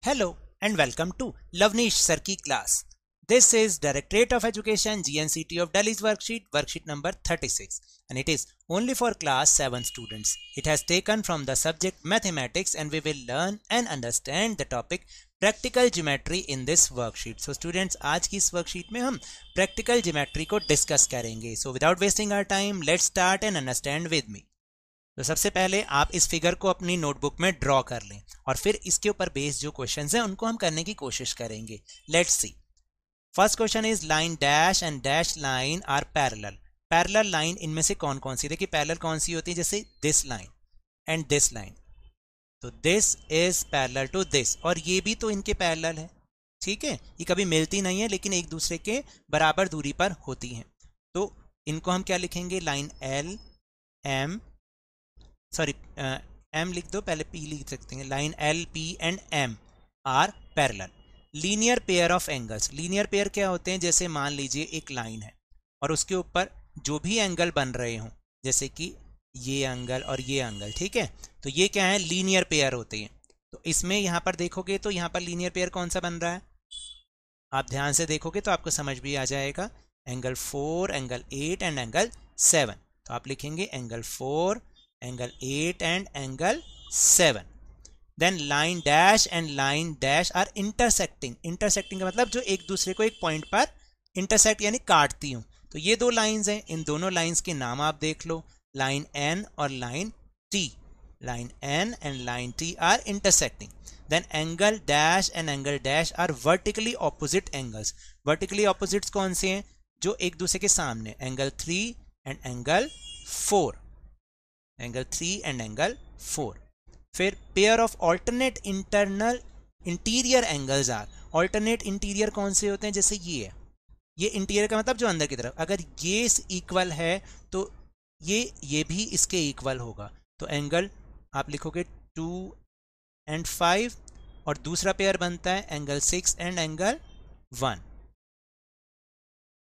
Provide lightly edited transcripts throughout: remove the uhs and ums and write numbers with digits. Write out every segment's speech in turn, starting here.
Hello and welcome to Lavnish Sir ki class. This is Directorate of Education GNCT of Delhi's worksheet number 36, and it is only for class 7 students. It has taken from the subject mathematics and we will learn and understand the topic practical geometry in this worksheet. So students, आज की इस worksheet में हम practical geometry को discuss करेंगे. So without wasting our time, let's start and understand with me. तो सबसे पहले आप इस फिगर को अपनी नोटबुक में ड्रॉ कर लें और फिर इसके ऊपर बेस्ड जो क्वेश्चंस हैं उनको हम करने की कोशिश करेंगे. Let's see. First question is line dash and dash line are parallel. Parallel line इनमें से कौन कौन सी, देखिए पैरेलल कौन सी होती है, जैसे this line and this line. तो this is parallel to this और ये भी तो इनके पैरेलल है. ठीक है, ये कभी मिलती नहीं है लेकिन एक दूसरे के बराबर दूरी पर होती हैं. तो इनको हम क्या लिखेंगे, line L M, sorry M लिख दो, पहले पी लिख सकते हैं. Line L P and M are parallel. Linear pair of angles. Linear pair क्या होते हैं, जैसे मान लीजिए एक लाइन है और उसके ऊपर जो भी एंगल बन रहे हों, जैसे कि ये एंगल और ये एंगल, ठीक है, तो ये क्या है, लीनियर पेयर होते हैं. तो इसमें यहाँ पर देखोगे तो यहाँ पर लीनियर पेयर कौन सा बन रहा है, आप ध्यान से देखोगे तो आपको समझ भी आ जाएगा. Angle 4, angle 8 and angle 7. तो आप लिखेंगे angle 4, angle 8 and angle 7. Then line dash and line dash are intersecting. Intersecting का मतलब जो एक दूसरे को एक पॉइंट पर इंटरसेक्ट यानी काटती हूँ. तो ये दो लाइंस हैं, इन दोनों लाइंस के नाम आप देख लो, लाइन एन और line T. Line N and line T are intersecting. Then angle dash and angle dash are vertically opposite angles. Vertically opposites कौन से हैं, जो एक दूसरे के सामने, angle 3 and angle 4. Angle 3 and angle 4. फिर pair of alternate internal interior angles are. Alternate interior कौन से होते हैं, जैसे ये इंटीरियर का मतलब जो अंदर की तरफ, अगर ये इक्वल है तो ये भी इसके इक्वल होगा. तो एंगल आप लिखोगे 2 एंड 5 और दूसरा पेयर बनता है एंगल 6 एंड एंगल 1.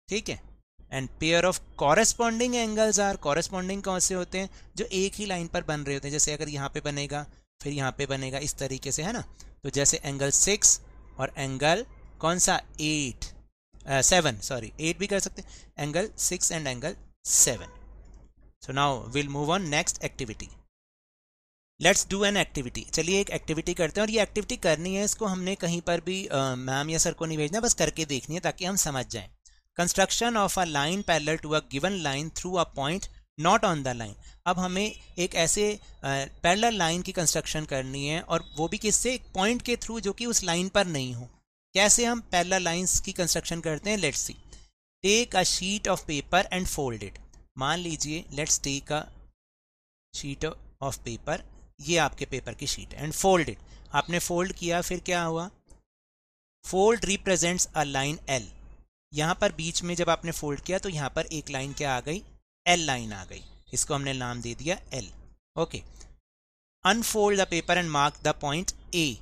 ठीक है. And pair of corresponding angles are. Corresponding कौन से होते हैं, जो एक ही लाइन पर बन रहे होते हैं, जैसे अगर यहाँ पे बनेगा फिर यहाँ पे बनेगा, इस तरीके से, है ना. तो जैसे एंगल 6 और एंगल कौन सा 7, सॉरी 8 भी कर सकते हैं, angle 6 and angle 7. So now will move on next activity. Let's do an activity. चलिए एक एक्टिविटी करते हैं और ये एक्टिविटी करनी है, इसको हमने कहीं पर भी मैम या सर को नहीं भेजना, बस करके देखनी है ताकि हम समझ जाएं. Construction of a line parallel to a given line through a point not on the line. अब हमें एक ऐसे पैरेलल लाइन की कंस्ट्रक्शन करनी है और वो भी किससे, एक पॉइंट के थ्रू जो कि उस लाइन पर नहीं हो. कैसे हम पैरेलल लाइंस की कंस्ट्रक्शन करते हैं, let's see. Take a sheet of paper and fold it. मान लीजिए let's take a sheet of paper, ये आपके पेपर की शीट है, एंड फोल्ड इट. आपने फोल्ड किया, फिर क्या हुआ, fold represents a line L. यहाँ पर बीच में जब आपने फोल्ड किया तो यहाँ पर एक लाइन क्या आ गई, एल लाइन आ गई. इसको हमने नाम दे दिया L. Okay. Unfold the paper and mark the point A.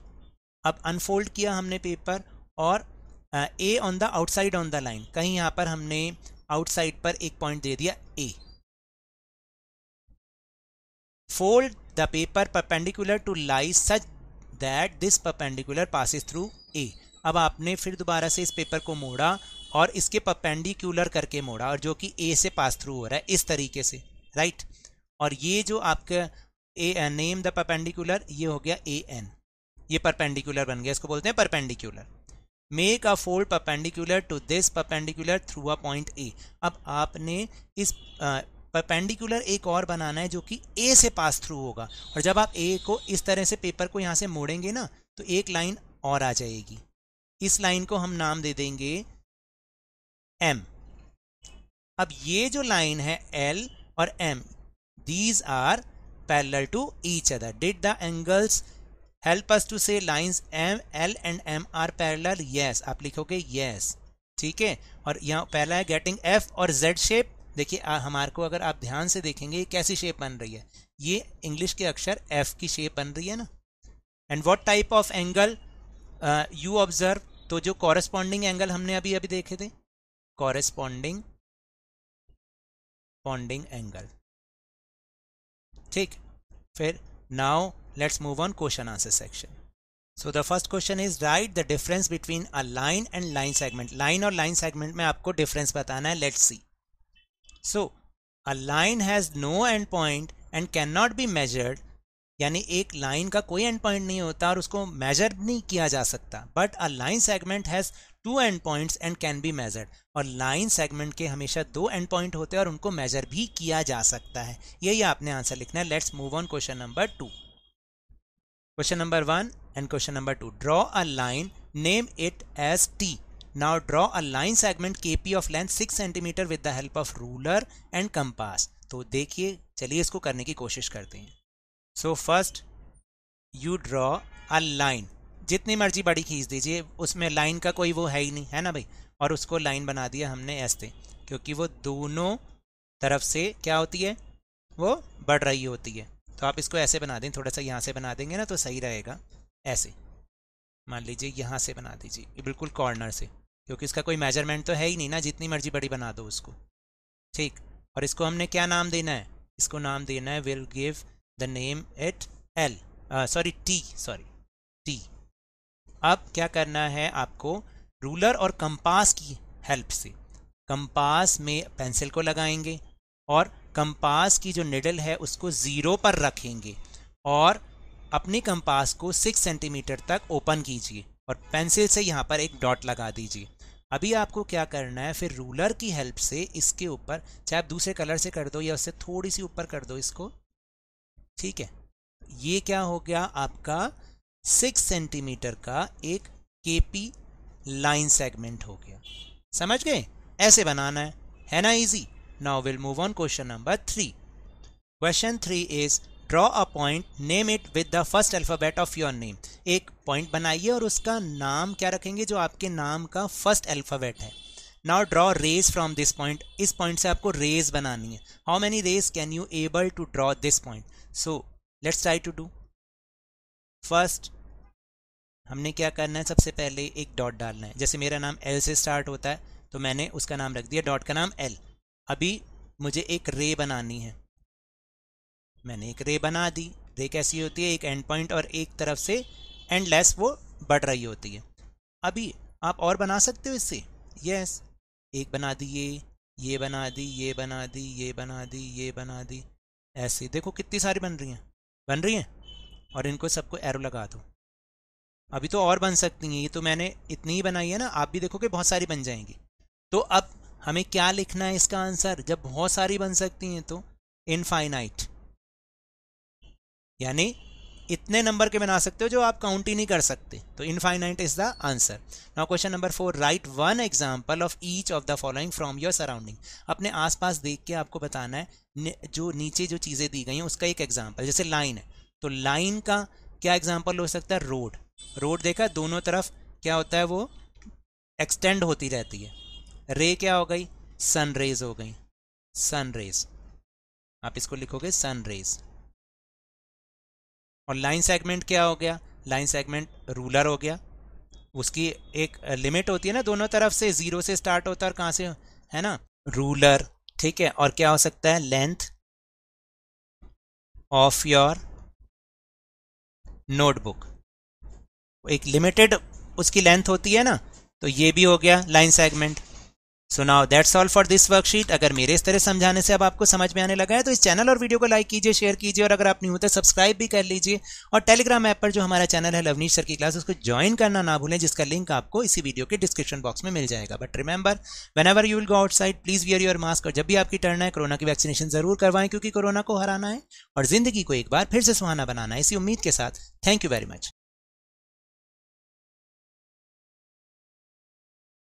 अब अनफोल्ड किया हमने पेपर और A on the outside on the line, कहीं यहाँ पर हमने आउटसाइड पर एक पॉइंट दे दिया A. Fold the paper perpendicular to line such that this perpendicular passes through A. अब आपने फिर दोबारा से इस पेपर को मोड़ा और इसके परपेंडिकुलर करके मोड़ा, और जो कि ए से पास थ्रू हो रहा है इस तरीके से, राइट. और ये जो आपका ए नेम द परपेंडिकुलर, ये हो गया ए एन, ये परपेंडिकुलर बन गया, इसको बोलते हैं perpendicular. Make a fold perpendicular to this perpendicular through a point A. अब आपने इस परपेंडिकुलर एक और बनाना है जो कि ए से पास थ्रू होगा, और जब आप ए को इस तरह से पेपर को यहाँ से मोड़ेंगे ना तो एक लाइन और आ जाएगी. इस लाइन को हम नाम दे देंगे एम. अब ये जो लाइन है एल और M, these are parallel to each other. Did the angles help us to say lines M L and M are parallel, yes. आप लिखोगे यस, ठीक है. और यहाँ पहला है गेटिंग एफ और जेड शेप. देखिए हमारे को अगर आप ध्यान से देखेंगे कैसी शेप बन रही है, ये इंग्लिश के अक्षर एफ की शेप बन रही है ना. And what type of angle you observe. तो जो कॉरेस्पॉन्डिंग एंगल हमने अभी अभी देखे थे, कॉरेस्पॉन्डिंग एंगल, ठीक. फिर now let's move on question answer section. So the first question is write the difference between a line and line segment. Line और लाइन सेगमेंट में आपको डिफरेंस बताना है। Let's see. So a line has no end point and can not be measured, यानी एक line का कोई and point नहीं होता और उसको मेजर नहीं किया जा सकता। But a line segment has 2 and points and can be measured, और लाइन सेगमेंट के हमेशा 2 एंड पॉइंट होते हैं और उनको मेजर भी किया जा सकता है। यही आपने आंसर लिखना है। Let's move on question number 2। Question number 1 and question number 2. Draw a line, name it as T. Now draw a line segment KP of length 6 cm with the help of ruler and compass. तो देखिए, चलिए इसको करने की कोशिश करते हैं। So first you draw a line. जितनी मर्जी बड़ी खींच दीजिए, उसमें लाइन का कोई वो है ही नहीं, है ना भाई। और उसको लाइन बना दिया हमने ऐसे, क्योंकि वो दोनों तरफ से क्या होती है, वो बढ़ रही होती है। तो आप इसको ऐसे बना दें, थोड़ा सा यहाँ से बना देंगे ना तो सही रहेगा। ऐसे मान लीजिए यहाँ से बना दीजिए, ये बिल्कुल कॉर्नर से, क्योंकि इसका कोई मेजरमेंट तो है ही नहीं ना, जितनी मर्जी बड़ी बना दो उसको। ठीक, और इसको हमने क्या नाम देना है, इसको नाम देना है, will give the name it L, sorry T. अब क्या करना है आपको, रूलर और कंपास की हेल्प से, कंपास में पेंसिल को लगाएंगे और कंपास की जो निडल है उसको 0 पर रखेंगे और अपनी कंपास को 6 सेंटीमीटर तक ओपन कीजिए और पेंसिल से यहाँ पर एक डॉट लगा दीजिए। अभी आपको क्या करना है, फिर रूलर की हेल्प से इसके ऊपर, चाहे आप दूसरे कलर से कर दो या उससे थोड़ी सी ऊपर कर दो इसको, ठीक है। ये क्या हो गया आपका 6 सेंटीमीटर का एक केपी लाइन सेगमेंट हो गया। समझ गए, ऐसे बनाना है ना, easy. Now will move on question number 3। Question 3 is draw a point, name it with the first alphabet of your name. एक पॉइंट बनाइए और उसका नाम क्या रखेंगे, जो आपके नाम का फर्स्ट अल्फाबेट है। Now draw rays from this point. इस पॉइंट से आपको रेज बनानी है। How many rays can you able to draw this point? So let's try to do. First हमने क्या करना है, सबसे पहले एक डॉट डालना है। जैसे मेरा नाम एल से स्टार्ट होता है तो मैंने उसका नाम रख दिया, डॉट का नाम एल। अभी मुझे एक रे बनानी है, मैंने एक रे बना दी। रे कैसी होती है, एक एंड पॉइंट और एक तरफ से एंडलेस वो बढ़ रही होती है। अभी आप और बना सकते हो इससे, यस, एक बना दी, ये बना दी, ये बना दी, ये बना दी, ये बना दी, ऐसे देखो कितनी सारी बन रही हैं और इनको सबको एरो लगा दो। अभी तो और बन सकती हैं, ये तो मैंने इतनी ही बनाई है ना, आप भी देखो कि बहुत सारी बन जाएंगी। तो अब हमें क्या लिखना है इसका आंसर, जब बहुत सारी बन सकती हैं तो इनफाइनाइट, यानी इतने नंबर के बना सकते हो जो आप काउंट ही नहीं कर सकते। तो infinite is the answer. Now question number 4, right one example of each of the following from your surrounding. अपने आसपास देख के आपको बताना है, जो नीचे जो चीज़ें दी गई हैं उसका एक एग्जाम्पल। जैसे लाइन है तो लाइन का क्या एग्जाम्पल हो सकता है, रोड। रोड देखा, दोनों तरफ क्या होता है, वो एक्सटेंड होती रहती है। रे क्या हो गई, सन रेज हो गई, सन रेज, आप इसको लिखोगे सन रेज। और लाइन सेगमेंट क्या हो गया, लाइन सेगमेंट रूलर हो गया। उसकी एक लिमिट होती है ना, दोनों तरफ से 0 से स्टार्ट होता है और कहाँ से, है ना, रूलर, ठीक है। और क्या हो सकता है, लेंथ ऑफ योर नोटबुक, एक लिमिटेड उसकी लेंथ होती है ना, तो ये भी हो गया line segment. So now that's all for this worksheet. अगर मेरे इस तरह समझाने से अब आपको समझ में आने लगा है तो इस चैनल और वीडियो को लाइक कीजिए, शेयर कीजिए, और अगर आप नहीं होते सब्सक्राइब भी कर लीजिए। और टेलीग्राम ऐप पर जो हमारा चैनल है लवनीश सर की क्लास, उसको ज्वाइन करना ना भूलें, जिसका लिंक आपको इसी वीडियो के डिस्क्रिप्शन बॉक्स में मिल जाएगा। But remember, whenever you will go outside please wear your mask. और जब भी आपकी टर्न है, कोरोना की वैक्सीनेशन जरूर करवाएं, क्योंकि कोरोना को हराना है और जिंदगी को एक बार फिर से सुहाना बनाना है। इसी उम्मीद के साथ थैंक यू वेरी मच।